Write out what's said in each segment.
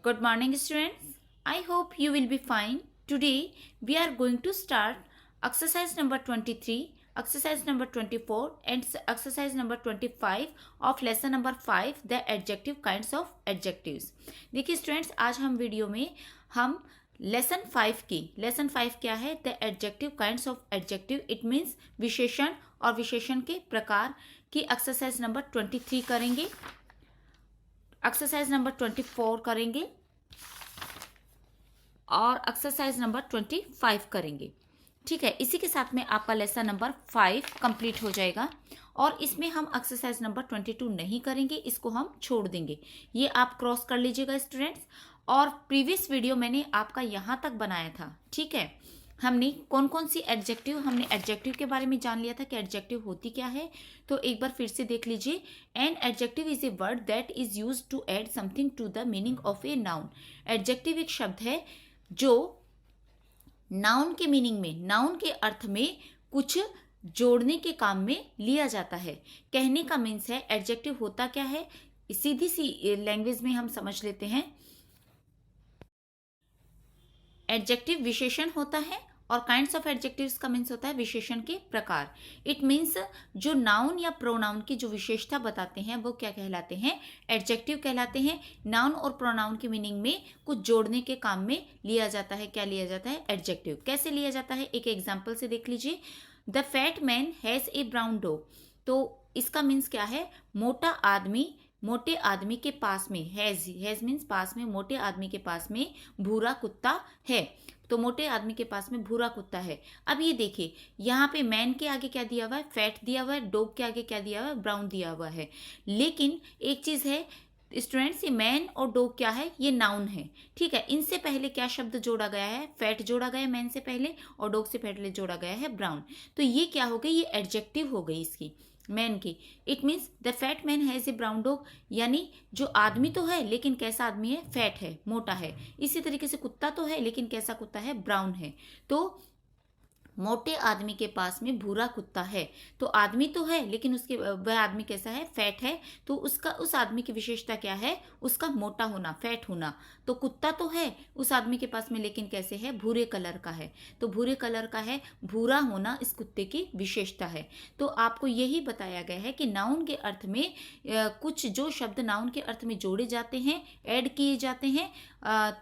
Good morning, students. I hope you will be fine. Today, we are going to start exercise number 23, exercise number 24, and exercise number 25 of lesson number 5, the adjective kinds of adjectives. देखिए students, आज हम video में हम lesson 5 क्या है? The adjective kinds of adjective. It means विशेषण और विशेषण के प्रकार की एक्सरसाइज नंबर 23 करेंगे. एक्सरसाइज नंबर 24 करेंगे और एक्सरसाइज नंबर 25 करेंगे. ठीक है, इसी के साथ में आपका लेसन नंबर 5 कंप्लीट हो जाएगा और इसमें हम एक्सरसाइज नंबर 22 नहीं करेंगे, इसको हम छोड़ देंगे. ये आप क्रॉस कर लीजिएगा स्टूडेंट्स. और प्रीवियस वीडियो मैंने आपका यहाँ तक बनाया था. ठीक है, हमने कौन कौन सी एडजेक्टिव, हमने एडजेक्टिव के बारे में जान लिया था कि एडजेक्टिव होती क्या है. तो एक बार फिर से देख लीजिए. An adjective is a word that is used to add something to the meaning of a noun. Adjective एक शब्द है जो नाउन के मीनिंग में, नाउन के अर्थ में कुछ जोड़ने के काम में लिया जाता है. कहने का मीन्स है एडजेक्टिव होता क्या है, सीधी सी लैंग्वेज में हम समझ लेते हैं. एडजेक्टिव विशेषण होता है और काइंड्स ऑफ एडजेक्टिव्स का मीन्स होता है विशेषण के प्रकार. इट मीन्स जो नाउन या प्रोनाउन की जो विशेषता बताते हैं वो क्या कहलाते हैं? एडजेक्टिव कहलाते हैं. नाउन और प्रोनाउन की मीनिंग में कुछ जोड़ने के काम में लिया जाता है. क्या लिया जाता है? एडजेक्टिव. कैसे लिया जाता है? एक एग्जाम्पल से देख लीजिए. The fat man has a brown dog. तो इसका मीन्स क्या है? मोटे आदमी के पास में, हैज मीन्स पास में, मोटे आदमी के पास में भूरा कुत्ता है. तो मोटे आदमी के पास में भूरा कुत्ता है. अब ये देखिए, यहाँ पे मैन के आगे क्या दिया हुआ है? फैट दिया हुआ है. डॉग के आगे क्या दिया हुआ है? ब्राउन दिया हुआ है. लेकिन एक चीज है स्टूडेंट्स, ये मैन और डॉग क्या है? ये नाउन है. ठीक है, इनसे पहले क्या शब्द जोड़ा गया है? फैट जोड़ा गया है मैन से पहले और डॉग से पहले जोड़ा गया है ब्राउन. तो ये क्या हो गई? ये एडजेक्टिव हो गई इसकी, मैन की. It means the fat man has a brown dog, यानी जो आदमी तो है लेकिन कैसा आदमी है? फैट है, मोटा है. इसी तरीके से कुत्ता तो है लेकिन कैसा कुत्ता है? ब्राउन है. तो मोटे आदमी के पास में भूरा कुत्ता है. तो आदमी तो है लेकिन उसके वह आदमी कैसा है? फैट है. तो उसका, उस आदमी की विशेषता क्या है? उसका मोटा होना, फैट होना. तो कुत्ता तो है उस आदमी के पास में लेकिन कैसे है? भूरे कलर का है. तो भूरे कलर का है, भूरा होना इस कुत्ते की विशेषता है. तो आपको यही बताया गया है कि नाउन के अर्थ में कुछ जो शब्द नाउन के अर्थ में जोड़े जाते हैं, ऐड किए जाते हैं,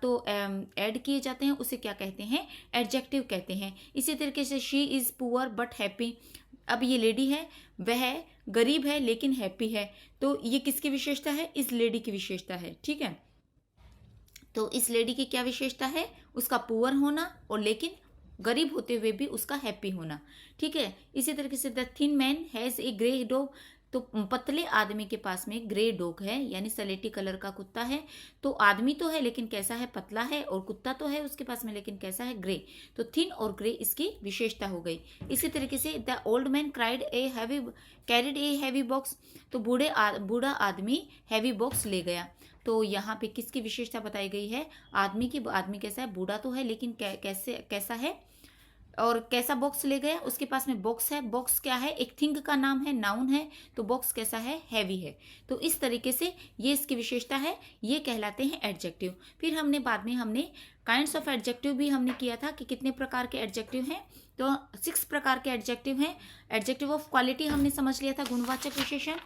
तो ऐड किए जाते हैं, उसे क्या कहते हैं? एडजेक्टिव कहते हैं. इसी तरीके से she is poor but happy. अब ये लेडी है, वह गरीब है लेकिन हैप्पी है. तो ये किसकी विशेषता है? इस लेडी की विशेषता है. ठीक है, तो इस लेडी की क्या विशेषता है? उसका पुअर होना और लेकिन गरीब होते हुए भी उसका हैप्पी होना. ठीक है, इसी तरीके से the thin man has a grey dog. तो पतले आदमी के पास में ग्रे डॉग है, यानी सलेटी कलर का कुत्ता है. तो आदमी तो है लेकिन कैसा है? पतला है. और कुत्ता तो है उसके पास में लेकिन कैसा है? ग्रे. तो थिन और ग्रे इसकी विशेषता हो गई. इसी तरीके से the old man carried a heavy box. तो बूढ़ा आदमी हैवी बॉक्स ले गया. तो यहाँ पे किसकी विशेषता बताई गई है? आदमी की. आदमी कैसा है? बूढ़ा तो है लेकिन कैसा है? और कैसा बॉक्स ले गया? उसके पास में बॉक्स है. बॉक्स क्या है? एक थिंग का नाम है, नाउन है. तो बॉक्स कैसा है? हैवी है. तो इस तरीके से ये इसकी विशेषता है, ये कहलाते हैं एडजेक्टिव. फिर हमने काइंड्स ऑफ एडजेक्टिव भी हमने किया था कि कितने प्रकार के एडजेक्टिव हैं. तो 6 प्रकार के एडजेक्टिव हैं. एडजेक्टिव ऑफ क्वालिटी हमने समझ लिया था, गुणवाचक विशेषण.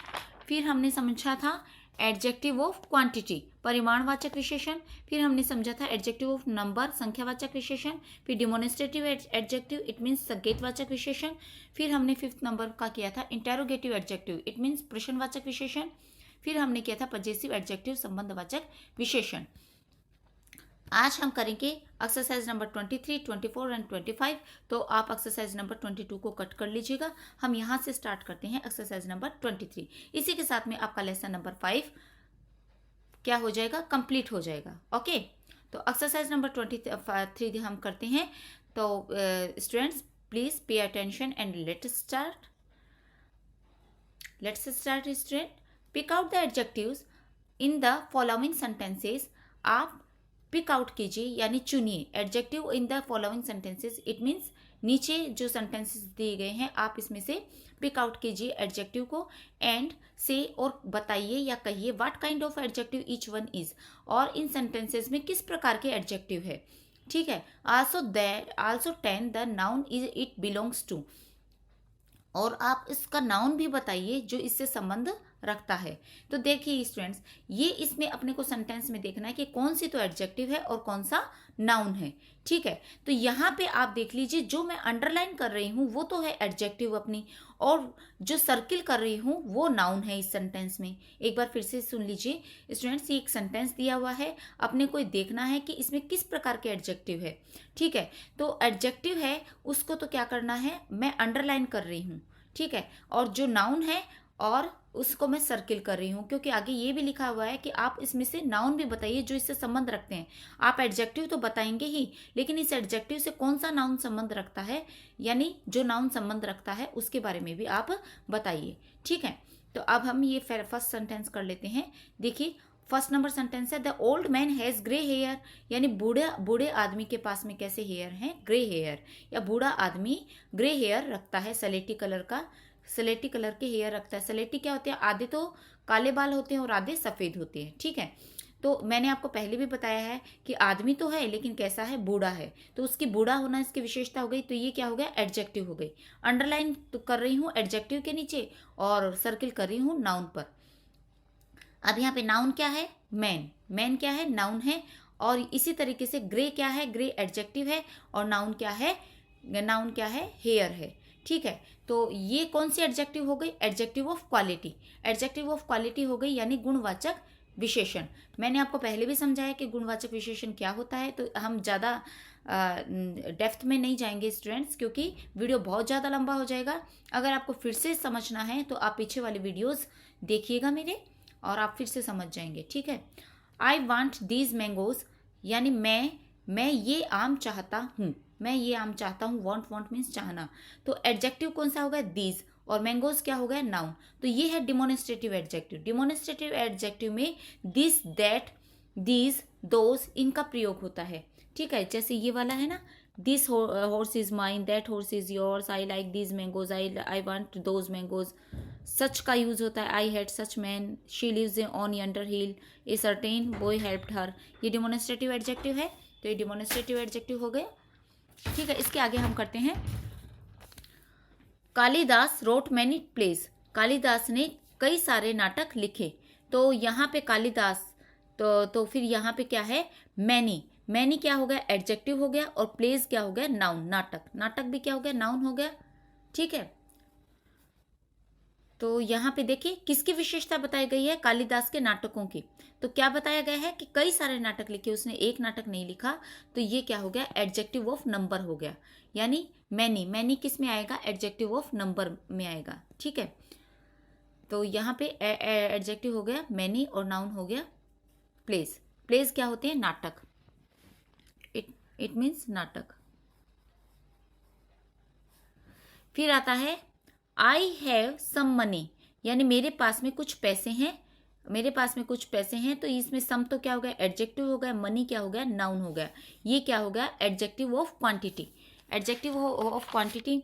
फिर हमने समझा था एडजेक्टिव ऑफ क्वांटिटी, परिमाणवाचक विशेषण. फिर हमने समझा था एडजेक्टिव ऑफ नंबर, संख्यावाचक विशेषण. फिर डिमोनिस्ट्रेटिव एडजेक्टिव, इट मीन्स संकेतवाचक विशेषण. फिर हमने 5th नंबर का किया था इंटेरोगेटिव एडजेक्टिव, इट मीन्स प्रश्नवाचक विशेषण. फिर हमने किया था पजेसिव एडजेक्टिव, संबंधवाचक विशेषण. आज हम करेंगे एक्सरसाइज नंबर 23, 24 एंड 25. तो आप एक्सरसाइज नंबर 22 को कट कर लीजिएगा. हम यहाँ से स्टार्ट करते हैं एक्सरसाइज नंबर 23. इसी के साथ में आपका लेसन नंबर 5 क्या हो जाएगा? कंप्लीट हो जाएगा. ओके, तो एक्सरसाइज नंबर 23 हम करते हैं. तो students please pay attention and let's start student. Pick out the adjectives in the following sentences. आप पिक आउट कीजिए यानी चुनिए adjective in the following sentences. It means नीचे जो सेंटेंसेस दिए गए हैं आप इसमें से पिक आउट कीजिए एडजेक्टिव को एंड से और बताइए या कहिए what kind of adjective each one is, और इन सेंटेंसेस में किस प्रकार के एडजेक्टिव है। ठीक है। Also 10 the noun is it belongs to, और आप इसका नाउन भी बताइए जो इससे संबंध रखता है। तो देखिए स्टूडेंट्स, ये इसमें अपने को सेंटेंस में देखना है कि कौन सी तो एडजेक्टिव है और कौन सा नाउन है। ठीक है, तो यहाँ पे आप देख लीजिए जो मैं अंडरलाइन कर रही हूँ वो तो है एडजेक्टिव अपनी, और जो सर्किल कर रही हूँ वो नाउन है इस सेंटेंस में। एक बार फिर से सुन लीजिए स्टूडेंट्स, ये एक सेंटेंस दिया हुआ है, अपने को देखना है कि इसमें किस प्रकार के एडजेक्टिव है। ठीक है, तो एडजेक्टिव है उसको तो क्या करना है, मैं अंडरलाइन कर रही हूँ। ठीक है, और जो नाउन है और उसको मैं सर्किल कर रही हूँ, क्योंकि आगे ये भी लिखा हुआ है कि आप इसमें से नाउन भी बताइए जो इससे संबंध रखते हैं। आप एडजेक्टिव तो बताएंगे ही, लेकिन इस एडजेक्टिव से कौन सा नाउन संबंध रखता है, यानी जो नाउन संबंध रखता है उसके बारे में भी आप बताइए। ठीक है, तो अब हम ये फर्स्ट सेंटेंस कर लेते हैं। देखिए फर्स्ट नंबर सेंटेंस है the old man has grey hair, यानी बूढ़े आदमी के पास में कैसे हेयर हैं, ग्रे हेयर, या बूढ़ा आदमी ग्रे हेयर रखता है, सलेटी कलर के हेयर रखता है। सलेटी क्या होते हैं, आधे तो काले बाल होते हैं और आधे सफ़ेद होते हैं। ठीक है, तो मैंने आपको पहले भी बताया है कि आदमी तो है लेकिन कैसा है, बूढ़ा है, तो उसकी बूढ़ा होना इसकी विशेषता हो गई। तो ये क्या हो गया, एडजेक्टिव हो गई। अंडरलाइन तो कर रही हूँ एडजेक्टिव के नीचे और सर्किल कर रही हूँ नाउन पर। अब यहाँ पे नाउन क्या है, मैन क्या है, नाउन है। और इसी तरीके से ग्रे क्या है, ग्रे एडजेक्टिव है, और नाउन क्या है, हेयर है। ठीक है, तो ये कौन सी एडजेक्टिव हो गई, adjective of quality. Adjective of quality हो गई यानी गुणवाचक विशेषण। मैंने आपको पहले भी समझाया कि गुणवाचक विशेषण क्या होता है, तो हम ज़्यादा डेप्थ में नहीं जाएंगे स्टूडेंट्स, क्योंकि वीडियो बहुत ज़्यादा लंबा हो जाएगा। अगर आपको फिर से समझना है तो आप पीछे वाले वीडियोज़ देखिएगा मेरे, और आप फिर से समझ जाएंगे। ठीक है, आई वॉन्ट दीज मैंगोज, यानी मैं ये आम चाहता हूँ, मैं ये आम चाहता हूँ। वॉन्ट मीन्स चाहना, तो एडजेक्टिव कौन सा होगा, दीज, और मैंगोज क्या हो गया, नाउन। तो ये है डिमोनिस्ट्रेटिव एडजेक्टिव। डिमोनिस्ट्रेटिव एडजेक्टिव में दिस, दैट, दीज, दोज, इनका प्रयोग होता है। ठीक है, जैसे ये वाला है ना, this horse is mine, that horse is yours, I like these mangoes, I want those mangoes. Such का यूज होता है, I had such man, she lives on yonder hill, a certain boy helped her. ये demonstrative adjective है, तो ये demonstrative adjective हो गया। ठीक है, इसके आगे हम करते हैं Kalidas wrote many plays, Kalidas ने कई सारे नाटक लिखे। तो यहाँ पे कालिदास, तो फिर यहाँ पे क्या है, मैनी क्या हो गया, एडजेक्टिव हो गया, और प्लेज क्या हो गया, नाउन, नाटक भी क्या हो गया, नाउन हो गया। ठीक है, तो यहाँ पे देखिए किसकी विशेषता बताई गई है, कालिदास के नाटकों की। तो क्या बताया गया है कि कई सारे नाटक लिखे, उसने एक नाटक नहीं लिखा। तो ये क्या हो गया, एडजेक्टिव ऑफ नंबर हो गया, यानी मैनी किस में आएगा, एडजेक्टिव ऑफ नंबर में आएगा। ठीक है, तो यहाँ पे एडजेक्टिव हो गया मैनी और नाउन हो गया प्लेस क्या होते हैं, नाटक, इट मीन्स नाटक। फिर आता है आई हैव सम मनी, यानी मेरे पास में कुछ पैसे हैं, तो इसमें सम तो क्या हो गया, एडजेक्टिव हो गया, मनी क्या हो गया, नाउन हो गया। ये क्या हो गया, adjective of quantity. Adjective of quantity,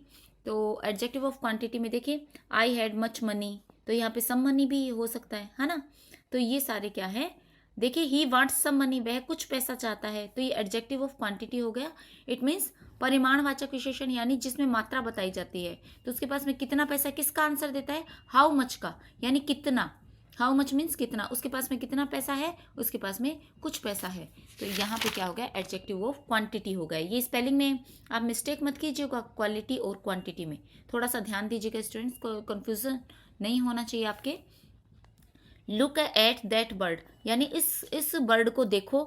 तो एडजेक्टिव ऑफ क्वांटिटी में देखिए आई हैड मच मनी, तो यहाँ पे सम मनी भी हो सकता है ना। तो ये सारे क्या है, देखिए ही वांट्स सम मनी, वह कुछ पैसा चाहता है, तो ये एडजेक्टिव ऑफ क्वांटिटी हो गया। इट मीन्स परिमाणवाचक विशेषण, यानी जिसमें मात्रा बताई जाती है। तो उसके पास में कितना पैसा, किसका आंसर देता है, हाउ मच का, यानी कितना, हाउ मच मीन्स कितना, उसके पास में कितना पैसा है, उसके पास में कुछ पैसा है। तो यहाँ पे क्या हो गया, एडजेक्टिव ऑफ क्वांटिटी हो गया। ये स्पेलिंग में आप मिस्टेक मत कीजिएगा, क्वालिटी और क्वांटिटी में थोड़ा सा ध्यान दीजिएगा स्टूडेंट्स, को कन्फ्यूजन नहीं होना चाहिए आपके। लुक एट दैट बर्ड, यानी इस बर्ड को देखो,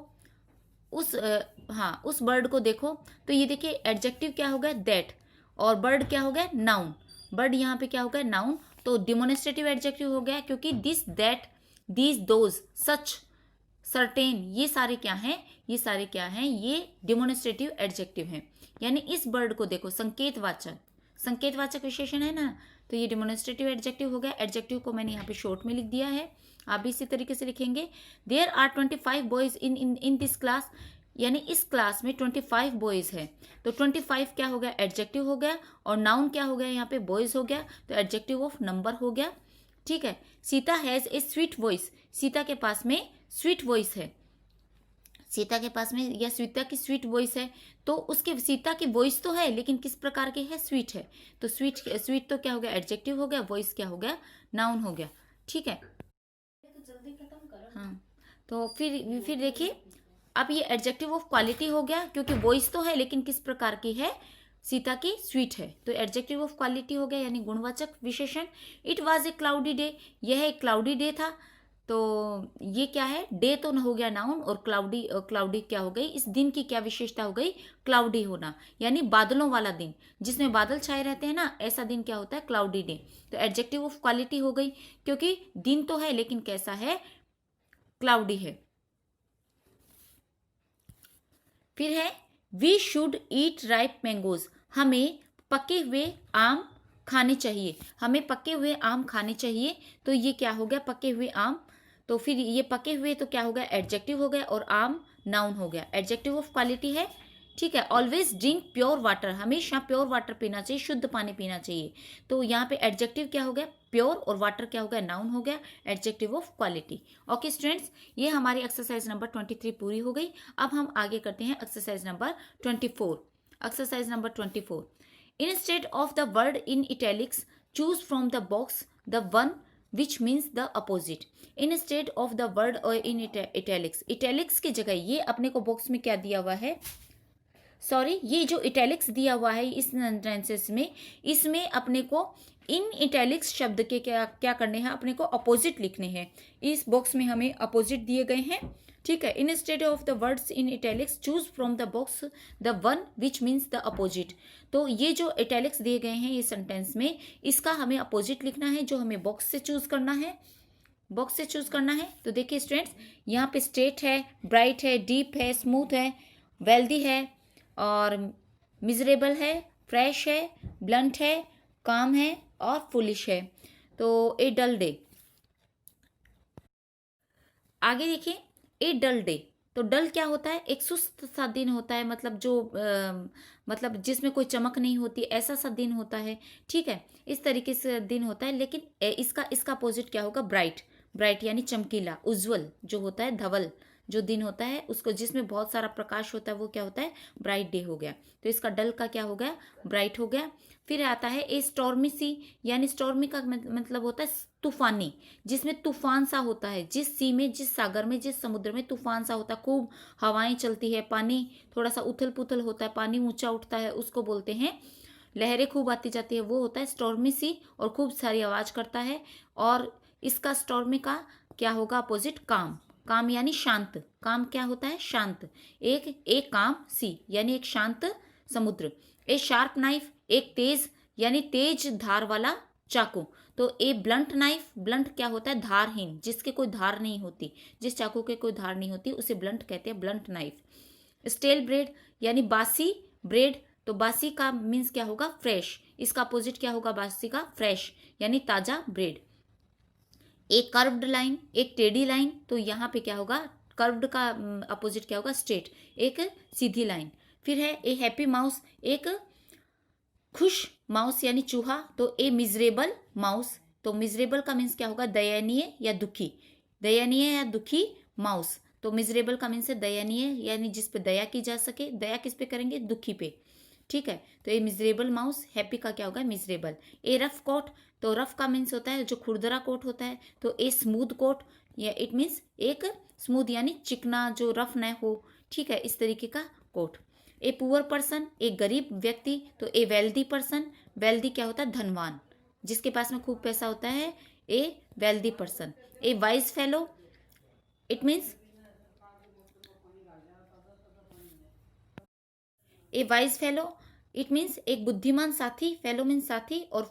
उस बर्ड को देखो। तो ये देखिए एडजेक्टिव क्या हो गया, दैट, और बर्ड क्या हो गया, नाउन। बर्ड यहाँ पे क्या हो गया, नाउन। तो डिमोनिस्ट्रेटिव एडजेक्टिव हो गया, क्योंकि this, that, these, those, such, certain, ये सारे क्या हैं, ये डिमोनिस्ट्रेटिव एडजेक्टिव हैं। यानी इस बर्ड को देखो, संकेतवाचक विशेषण है ना, तो ये डिमोनिस्ट्रेटिव एडजेक्टिव हो गया। एडजेक्टिव को मैंने यहाँ पे शॉर्ट में लिख दिया है, आप भी इसी तरीके से लिखेंगे। There are 25 boys in this class, यानी इस क्लास में 25 बॉयज है, तो 25 क्या हो गया, एडजेक्टिव हो गया, और नाउन क्या हो गया यहाँ पे, बॉयज हो गया, तो एडजेक्टिव ऑफ नंबर हो गया। ठीक है। Sita has a sweet voice, Sita के पास में स्वीट वॉइस है, सीता के पास में या सीता की स्वीट वॉइस है, तो उसके सीता की वॉइस तो है लेकिन किस प्रकार की है, स्वीट है, तो स्वीट स्वीट तो क्या हो गया, एडजेक्टिव हो गया, वॉइस क्या हो गया, नाउन हो गया। ठीक है। तो जल्दी खत्म करो। हाँ, तो फिर देखिए, अब ये एडजेक्टिव ऑफ क्वालिटी हो गया, क्योंकि वॉइस तो है लेकिन किस प्रकार की है, सीता की स्वीट है, तो एडजेक्टिव ऑफ क्वालिटी हो गया, यानी गुणवाचक विशेषण। It was a cloudy day, यह एक क्लाउडी डे था, तो ये क्या है, डे तो हो गया नाउन, और क्लाउडी क्लाउडी क्या हो गई, इस दिन की क्या विशेषता हो गई, क्लाउडी होना, यानी बादलों वाला दिन, जिसमें बादल छाए रहते हैं ना, ऐसा दिन क्या होता है, क्लाउडी डे। तो एडजेक्टिव ऑफ क्वालिटी हो गई, क्योंकि दिन तो है लेकिन कैसा है, क्लाउडी है। फिर है we should eat ripe mangoes, हमें पके हुए आम खाने चाहिए, हमें पके हुए आम खाने चाहिए, तो ये क्या हो गया, पके हुए आम, तो फिर ये पके हुए तो क्या हो गया, एडजेक्टिव हो गया, और आम नाउन हो गया, एडजेक्टिव ऑफ क्वालिटी है। ठीक है। ऑलवेज ड्रिंक प्योर वाटर, हमेशा प्योर वाटर पीना चाहिए, शुद्ध पानी पीना चाहिए, तो यहाँ पे एडजेक्टिव क्या हो गया, प्योर, और वाटर क्या हो गया, नाउन हो गया, adjective of quality. Okay students, ये हमारी एक्सरसाइज नंबर 23 पूरी हो गई। अब हम आगे करते हैं exercise number 24। Exercise number 24, instead of the word in italics choose from the box the one which means the opposite. Instead of the word और इन इटैलिक्स, इटैलिक्स की जगह ये अपने को बॉक्स में क्या दिया हुआ है, सॉरी, ये जो इटैलिक्स दिया हुआ है इस सेंटेंसेस में, इसमें अपने को इन इटैलिक्स शब्द के क्या क्या करने हैं, अपने को अपोजिट लिखने हैं, इस बॉक्स में हमें अपोजिट दिए गए हैं। ठीक है। Instead of the words in italics choose from the box the one which means the opposite, तो ये जो इटैलिक्स दिए गए हैं ये सेंटेंस में, इसका हमें अपोजिट लिखना है, जो हमें बॉक्स से चूज करना है, बॉक्स से चूज करना है। तो देखिए स्टूडेंट्स, यहाँ पे स्ट्रेट है, ब्राइट है, डीप है, स्मूथ है, वेल्दी है, और मिजरेबल है, फ्रेश है, ब्लंट है, काम है, और फुलिश है। तो ए डल डे, आगे देखिए, ए डल डे, तो डल क्या होता है, एक सुस्त सा दिन होता है, मतलब जो मतलब जिसमें कोई चमक नहीं होती, ऐसा सा दिन होता है। ठीक है, इस तरीके से दिन होता है, लेकिन इसका अपोजिट क्या होगा, ब्राइट, ब्राइट यानी चमकीला, उज्जवल जो होता है, धवल जो दिन होता है उसको, जिसमें बहुत सारा प्रकाश होता है, वो क्या होता है, ब्राइट डे हो गया। तो इसका डल का क्या हो गया, ब्राइट हो गया। फिर आता है ए स्टॉर्मी सी, यानी स्टॉर्मी का मतलब होता है तूफानी, जिसमें तूफान सा होता है, जिस सी में, जिस सागर में, जिस समुद्र में तूफान सा होता है, खूब हवाएं चलती है, पानी थोड़ा सा उथल पुथल होता है, पानी ऊंचा उठता है, उसको बोलते हैं, लहरें खूब आती जाती है, वो होता है स्टॉर्मी सी, और खूब सारी आवाज करता है। और इसका स्टॉर्मी का क्या होगा, अपोजिट काम, काम यानी शांत, काम क्या होता है, शांत, एक काम सी यानी एक शांत समुद्र। ए शार्प नाइफ, एक तेज यानी तेज धार वाला चाकू, तो ए ब्लंट नाइफ, ब्लंट क्या होता है, धारहीन, जिसके कोई धार नहीं होती, जिस चाकू के कोई धार नहीं होती उसे ब्लंट कहते हैं, ब्लंट नाइफ। स्टेल ब्रेड यानी बासी ब्रेड, तो बासी का मीन्स क्या होगा, फ्रेश, इसका अपोजिट क्या होगा, बासी का, फ्रेश यानी ताजा ब्रेड। एक कर्व्ड लाइन, एक टेढ़ी लाइन, तो यहाँ पे क्या होगा, कर्व्ड का अपोजिट क्या होगा, स्ट्रेट, एक सीधी लाइन। फिर है ए हैप्पी माउस, एक खुश माउस यानी चूहा, तो ए मिजरेबल माउस, तो मिजरेबल का मीन्स क्या होगा, दयनीय या दुखी, दयनीय या दुखी माउस, तो मिजरेबल का मीन्स है दयनीय, यानी जिस पे दया की जा सके, दया किस पे करेंगे, दुखी पे। ठीक है, तो ये मिजरेबल माउस, हैप्पी का क्या होगा, मिजरेबल। ए रफ कोट, तो रफ का मीन्स होता है जो खुरदरा कोट होता है, तो ए स्मूथ कोट, या इट मीन्स एक स्मूथ यानी चिकना, जो रफ न हो। ठीक है, इस तरीके का कोट। ए पुअर पर्सन, एक गरीब व्यक्ति, तो ए वेल्दी पर्सन, वेल्दी क्या होता है, धनवान, जिसके पास में खूब पैसा होता है, ए wealthy person. A wise fellow, it means A wise fellow, it means एक बुद्धिमान साथी, फेलो मीन्स साथी, और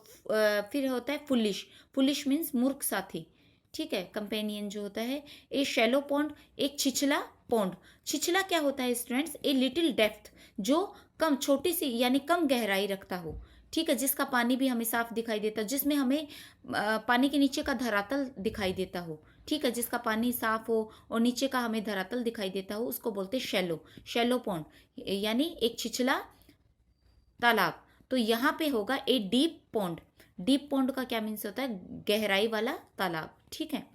फिर होता है फुलिश, फुलिश मीन्स मूर्ख साथी। ठीक है, कंपेनियन जो होता है। ए शैलो पॉन्ड, एक छिछला पॉन्ड, छिछला क्या होता है स्टूडेंट्स, ए लिटिल डेप्थ, जो कम, छोटी सी यानी कम गहराई रखता हो। ठीक है, जिसका पानी भी हमें साफ दिखाई देता, जिसमें हमें पानी के नीचे का धरातल दिखाई देता हो। ठीक है, जिसका पानी साफ हो और नीचे का हमें धरातल दिखाई देता हो उसको बोलते हैं शैलो, शैलो पॉन्ड, यानी एक छिछला तालाब। तो यहाँ पे होगा a deep pond. Deep pond का क्या मीन्स होता है? गहराई वाला तालाब। ठीक है,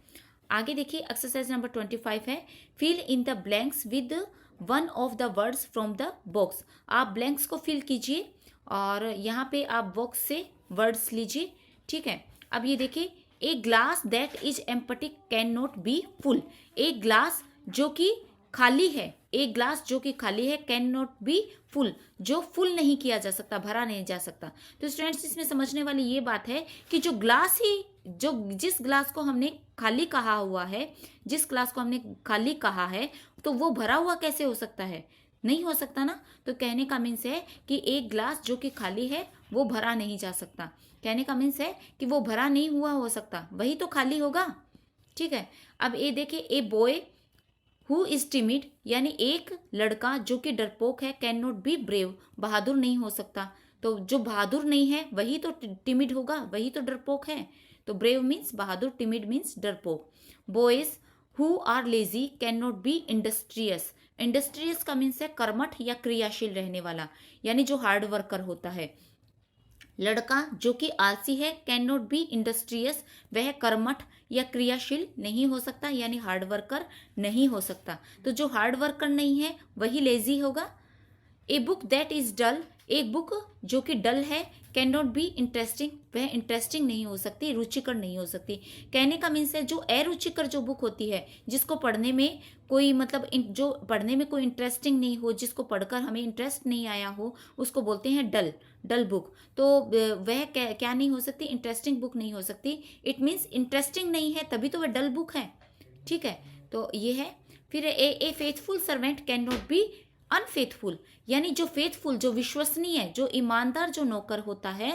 आगे देखिए एक्सरसाइज नंबर 25 है, fill in the blanks with one of the words from the box. आप ब्लैंक्स को फिल कीजिए और यहाँ पे आप बॉक्स से वर्ड्स लीजिए। ठीक है, अब ये देखिए, a glass that is empty can not B full. एक ग्लास जो कि खाली है, एक ग्लास जो कि खाली है, कैन नॉट बी फुल, जो फुल नहीं किया जा सकता, भरा नहीं जा सकता। तो स्टूडेंट्स इसमें समझने वाली ये बात है कि जो ग्लास ही, जो जिस ग्लास को हमने खाली कहा हुआ है, जिस ग्लास को हमने खाली कहा है, तो वो भरा हुआ कैसे हो सकता है? नहीं हो सकता ना। तो कहने का मीन्स है कि एक ग्लास जो कि खाली है वो भरा नहीं जा सकता। कहने का मीन्स है कि वो भरा नहीं हुआ हो सकता, वही तो खाली होगा। ठीक है, अब ये देखिए, a boy who is timid, यानी एक लड़का जो कि डरपोक है, कैन नॉट बी ब्रेव, बहादुर नहीं हो सकता। तो जो बहादुर नहीं है वही तो टिमिड होगा, वही तो डरपोक है। तो ब्रेव मीन्स बहादुर, टिमिड मीन्स डरपोक। Boys who are lazy can not be industrious. Industrious का मीन्स है कर्मठ या क्रियाशील रहने वाला, यानी जो हार्ड वर्कर होता है। लड़का जो कि आलसी है, कैन नॉट बी इंडस्ट्रियस, वह कर्मठ या क्रियाशील नहीं हो सकता, यानी हार्ड वर्कर नहीं हो सकता। तो जो हार्ड वर्कर नहीं है वही लेजी होगा। A book that is dull, एक बुक जो कि डल है, कैन नॉट बी इंटरेस्टिंग, वह इंटरेस्टिंग नहीं हो सकती, रुचिकर नहीं हो सकती। कहने का मीन्स है जो अरुचिकर जो बुक होती है, जिसको पढ़ने में कोई मतलब जो पढ़ने में कोई इंटरेस्टिंग नहीं हो, जिसको पढ़कर हमें इंटरेस्ट नहीं आया हो, उसको बोलते हैं डल, डल बुक। तो वह क्या नहीं हो सकती? इंटरेस्टिंग बुक नहीं हो सकती। इट मीन्स इंटरेस्टिंग नहीं है तभी तो वह डल बुक है। ठीक है, तो ये है। फिर a faithful servant can not be unfaithful, यानी जो फेथफुल, जो विश्वसनीय, जो ईमानदार जो नौकर होता है,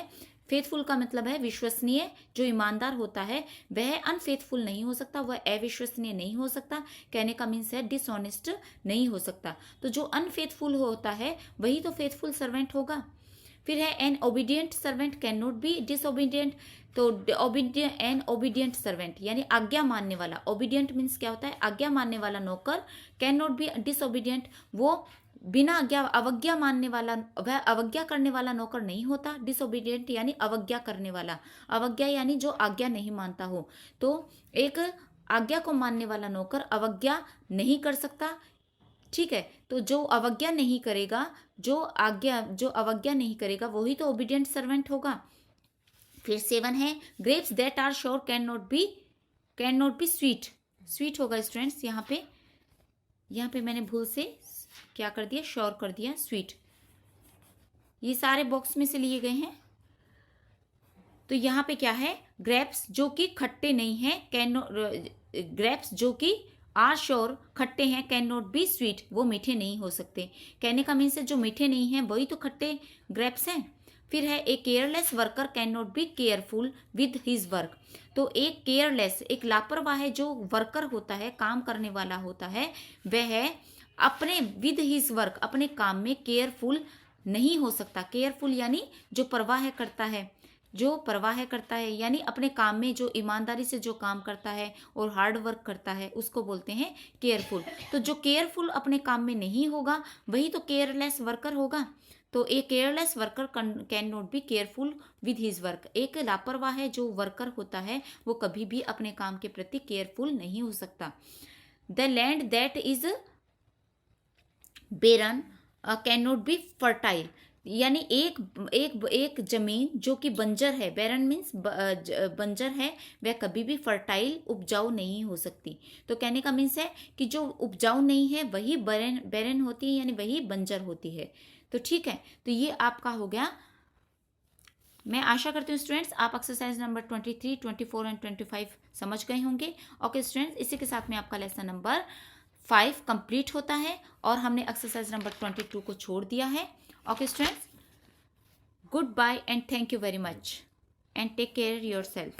फेथफुल का मतलब है विश्वसनीय, जो ईमानदार होता है वह अनफेथफुल नहीं हो सकता, वह अविश्वसनीय नहीं हो सकता। कहने का मीन्स है डिसऑनेस्ट नहीं हो सकता। तो जो अनफेथफुल होता है वही तो फेथफुल सर्वेंट होगा। फिर है N obedient servant can not B disobedient. तो एन ओबीडियंट सर्वेंट यानी आज्ञा मानने वाला, ओबीडियंट मीन्स क्या होता है? आज्ञा मानने वाला नौकर, कैन नॉट बी डिसओबीडियंट, वो बिना आज्ञा, अवज्ञा मानने वाला, वह अवज्ञा करने वाला नौकर नहीं होता। डिसओबीडियंट यानी अवज्ञा करने वाला, अवज्ञा यानी जो आज्ञा नहीं मानता हो। तो एक आज्ञा को मानने वाला नौकर अवज्ञा नहीं कर सकता। ठीक है, तो जो अवज्ञा नहीं करेगा, जो अवज्ञा नहीं करेगा वही तो ओबीडियंट सर्वेंट होगा। फिर 7 है, grapes that are sure can not be sweet, sweet होगा स्टूडेंट्स। यहाँ पे मैंने भूल से क्या कर दिया? श्योर कर दिया, स्वीट। ये सारे बॉक्स में से लिए गए हैं। तो यहाँ पे क्या है? ग्रेप्स जो कि खट्टे नहीं हैं, ग्रेप्स जो कि आर श्योर खट्टे हैं, कैन नॉट बी स्वीट, वो मीठे नहीं हो सकते। कहने का मीन्स है जो मीठे नहीं हैं वही तो खट्टे ग्रेप्स हैं। फिर है a careless worker can not be careful with his work. तो एक केयरलेस, एक लापरवाह जो वर्कर होता है, काम करने वाला होता है, वह अपने विद हिज वर्क, अपने काम में केयरफुल नहीं हो सकता। केयरफुल यानी जो परवाह करता है, जो परवाह करता है, यानी अपने काम में जो ईमानदारी से जो काम करता है और हार्ड वर्क करता है उसको बोलते हैं केयरफुल। तो जो केयरफुल अपने काम में नहीं होगा वही तो केयरलेस वर्कर होगा। तो a careless worker can not be careful with his work. एक लापरवाह जो वर्कर होता है वो कभी भी अपने काम के प्रति केयरफुल नहीं हो सकता। The land that is barren can not be fertile, यानी एक जमीन जो कि बंजर है, बैरन मीन्स बंजर है, वह कभी भी फर्टाइल, उपजाऊ नहीं हो सकती। तो कहने का मीन्स है कि जो उपजाऊ नहीं है वही बैरन होती है, यानी वही बंजर होती है। तो ठीक है, तो ये आपका हो गया। मैं आशा करती हूँ स्टूडेंट्स आप एक्सरसाइज नंबर 23, 24 एंड 25 समझ गए होंगे। ओके स्टूडेंट्स, इसी के साथ में आपका लेसन नंबर 5 कंप्लीट होता है और हमने एक्सरसाइज नंबर 22 को छोड़ दिया है। Okay students, good bye and thank you very much and take care yourself.